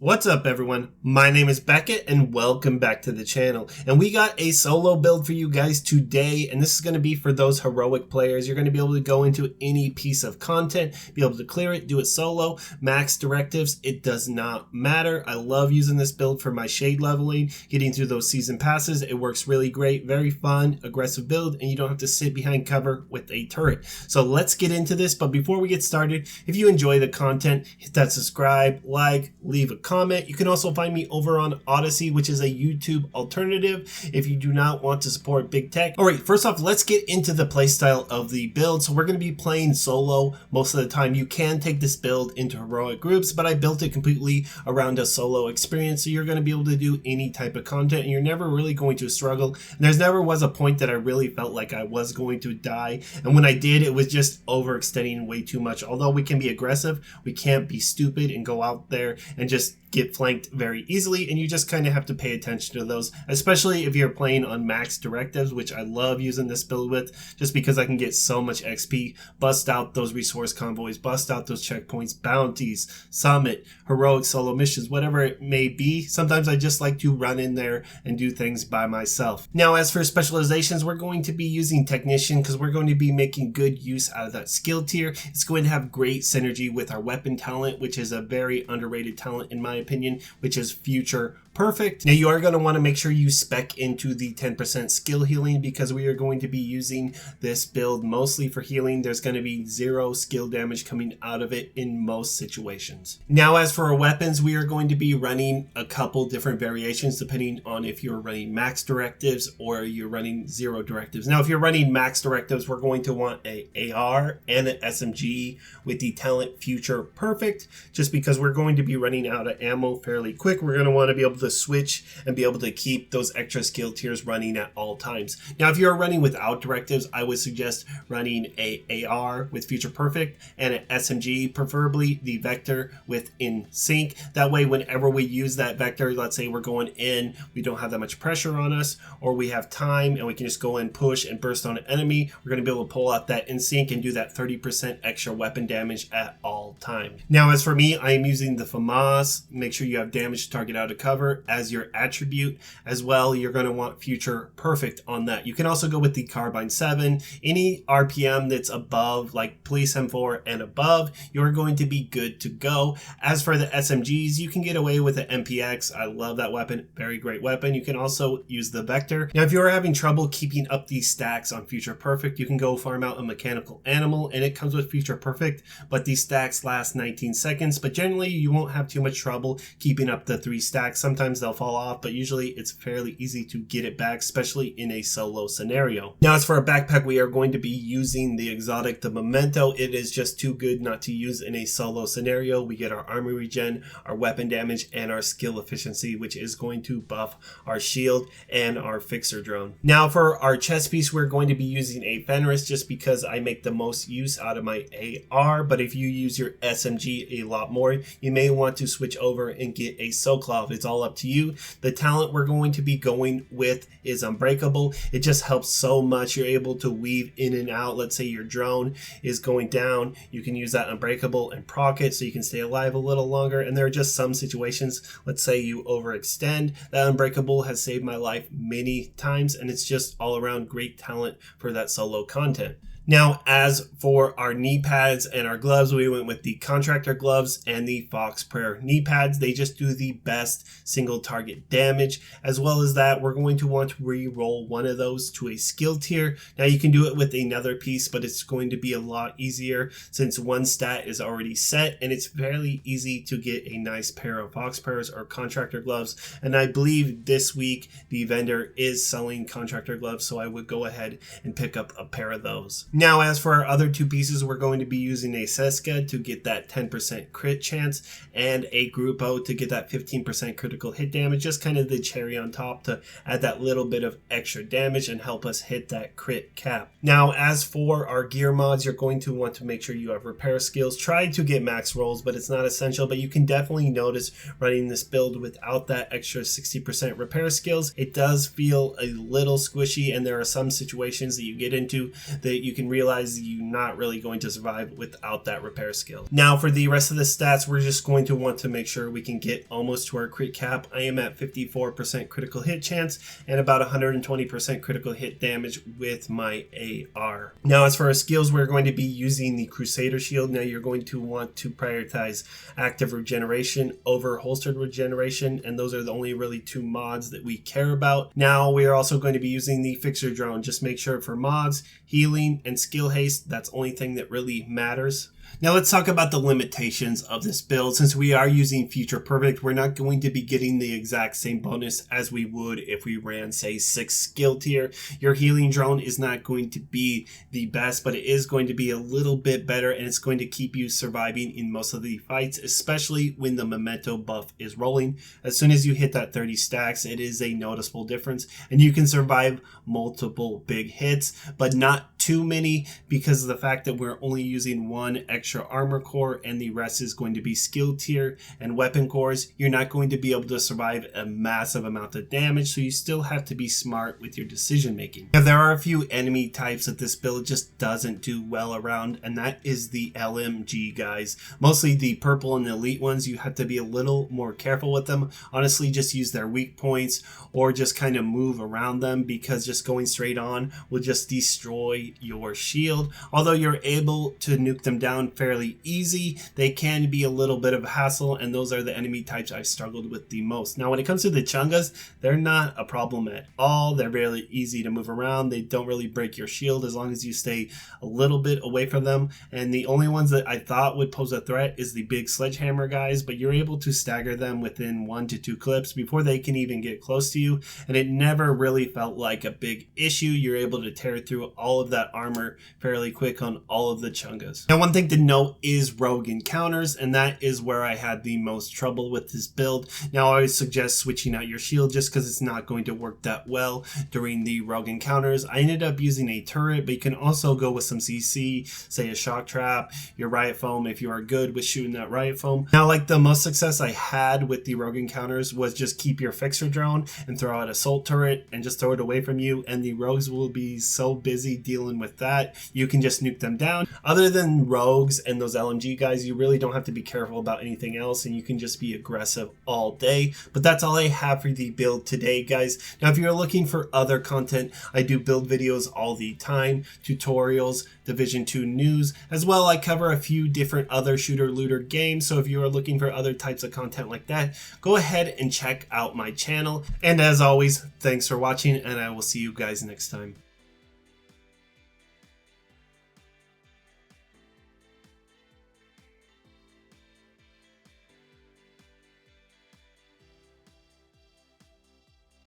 What's up everyone, my name is Beckett and welcome back to the channel. And we got a solo build for you guys today, and this is going to be for those heroic players. You're going to be able to go into any piece of content, be able to clear it, do it solo, max directives, it does not matter. I love using this build for my shade leveling, getting through those season passes. It works really great, very fun, aggressive build, and you don't have to sit behind cover with a turret. So let's get into this, but before we get started, if you enjoy the content, hit that subscribe, like, leave a comment. You can also find me over on Odyssey, which is a YouTube alternative if you do not want to support big tech. Alright, first off, let's get into the playstyle of the build. So we're going to be playing solo most of the time. You can take this build into heroic groups, but I built it completely around a solo experience, so you're going to be able to do any type of content and you're never really going to struggle. And there's never was a point that I really felt like I was going to die, and when I did, it was just overextending way too much. Although we can be aggressive, we can't be stupid and go out there and just get flanked very easily, and you just kind of have to pay attention to those, especially if you're playing on max directives, which I love using this build with just because I can get so much XP, bust out those resource convoys, bust out those checkpoints, bounties, summit, heroic solo missions, whatever it may be. Sometimes I just like to run in there and do things by myself. Now, as for specializations, we're going to be using technician because we're going to be making good use out of that skill tier. It's going to have great synergy with our weapon talent, which is a very underrated talent in my opinion, which is future perfect. Now, you are going to want to make sure you spec into the 10% skill healing because we are going to be using this build mostly for healing. There's going to be 0 skill damage coming out of it in most situations. Now, as for our weapons, we are going to be running a couple different variations depending on if you're running max directives or you're running 0 directives. Now, if you're running max directives, we're going to want a AR and an SMG with the talent future perfect, just because we're going to be running out of ammo fairly quick. We're going to want to be able to switch and be able to keep those extra skill tiers running at all times. Now, if you're running without directives, I would suggest running a AR with future perfect and an SMG, preferably the vector with in sync. That way, whenever we use that vector, let's say we're going in, we don't have that much pressure on us, or we have time and we can just go in, push and burst on an enemy, we're going to be able to pull out that in sync and do that 30% extra weapon damage at all times. Now, as for me, I am using the FAMAS. Make sure you have damage target out of cover as your attribute. As well, you're going to want future perfect on that. You can also go with the carbine 7. Any RPM that's above, like police M4 and above, you're going to be good to go. As for the SMGs, you can get away with the MPX. I love that weapon, very great weapon. You can also use the vector. Now, if you're having trouble keeping up these stacks on future perfect, you can go farm out a mechanical animal and it comes with future perfect, but these stacks last 19 seconds. But generally, you won't have too much trouble keeping up the 3 stacks. Sometimes they'll fall off, but usually it's fairly easy to get it back, especially in a solo scenario. Now, as for a backpack, we are going to be using the exotic, the Memento. It is just too good not to use in a solo scenario. We get our armor regen, our weapon damage, and our skill efficiency, which is going to buff our shield and our fixer drone. Now, for our chest piece, we're going to be using a Fenris just because I make the most use out of my AR, but if you use your SMG a lot more, you may want to switch over and get a Sokolov. It's all up to you. The talent we're going to be going with is Unbreakable. It just helps so much. You're able to weave in and out. Let's say your drone is going down, you can use that Unbreakable and proc it so you can stay alive a little longer. And there are just some situations, let's say you overextend, that Unbreakable has saved my life many times, and it's just all around great talent for that solo content. Now, as for our knee pads and our gloves, we went with the contractor gloves and the Fox Prayer knee pads. They just do the best single target damage. As well as that, we're going to want to re-roll one of those to a skill tier. Now, you can do it with another piece, but it's going to be a lot easier since one stat is already set, and it's fairly easy to get a nice pair of Fox Prayers or contractor gloves. And I believe this week the vendor is selling contractor gloves, so I would go ahead and pick up a pair of those. Now, as for our other 2 pieces, we're going to be using a Seska to get that 10% crit chance and a Grupo to get that 15% critical hit damage, just kind of the cherry on top to add that little bit of extra damage and help us hit that crit cap. Now, as for our gear mods, you're going to want to make sure you have repair skills. Try to get max rolls, but it's not essential, but you can definitely notice running this build without that extra 60% repair skills. It does feel a little squishy, and there are some situations that you get into that you can can realize you're not really going to survive without that repair skill. Now for the rest of the stats, we're just going to want to make sure we can get almost to our crit cap. I am at 54% critical hit chance and about 120% critical hit damage with my AR. Now as for our skills, we're going to be using the Crusader shield. Now you're going to want to prioritize active regeneration over holstered regeneration, and those are the only really two mods that we care about. Now we are also going to be using the fixer drone. Just make sure for mods, healing, and skill haste, that's the only thing that really matters. Now let's talk about the limitations of this build. Since we are using Future Perfect, we're not going to be getting the exact same bonus as we would if we ran, say, 6 skill tier. Your healing drone is not going to be the best, but it is going to be a little bit better, and it's going to keep you surviving in most of the fights, especially when the Memento buff is rolling. As soon as you hit that 30 stacks, it is a noticeable difference, and you can survive multiple big hits, but not too many, because of the fact that we're only using one extra armor core and the rest is going to be skill tier and weapon cores. You're not going to be able to survive a massive amount of damage, so you still have to be smart with your decision making. Now there are a few enemy types that this build just doesn't do well around, and that is the LMG guys. Mostly the purple and the elite ones, you have to be a little more careful with them. Honestly, just use their weak points or just kind of move around them, because just going straight on will just destroy your shield. Although you're able to nuke them down fairly easy, they can be a little bit of a hassle, and those are the enemy types I've struggled with the most. Now when it comes to the Chungas, they're not a problem at all. They're really easy to move around. They don't really break your shield as long as you stay a little bit away from them, and the only ones that I thought would pose a threat is the big sledgehammer guys, but you're able to stagger them within 1 to 2 clips before they can even get close to you, and it never really felt like a big issue. You're able to tear through all of that armor fairly quick on all of the Chungas. Now one thing to note is rogue encounters, and that is where I had the most trouble with this build. Now I would suggest switching out your shield just because it's not going to work that well during the rogue encounters. I ended up using a turret, but you can also go with some CC, say a shock trap, your riot foam if you are good with shooting that riot foam. Now like the most success I had with the rogue encounters was just keep your fixer drone and throw out assault turret and just throw it away from you, and the rogues will be so busy dealing with that you can just nuke them down. Other than rogues and those LMG guys, you really don't have to be careful about anything else, and you can just be aggressive all day. But that's all I have for the build today, guys. Now if you're looking for other content, I do build videos all the time, tutorials, Division 2 news, as well. I cover a few different other shooter looter games, so if you are looking for other types of content like that, go ahead and check out my channel. And as always, thanks for watching, and I will see you guys next time.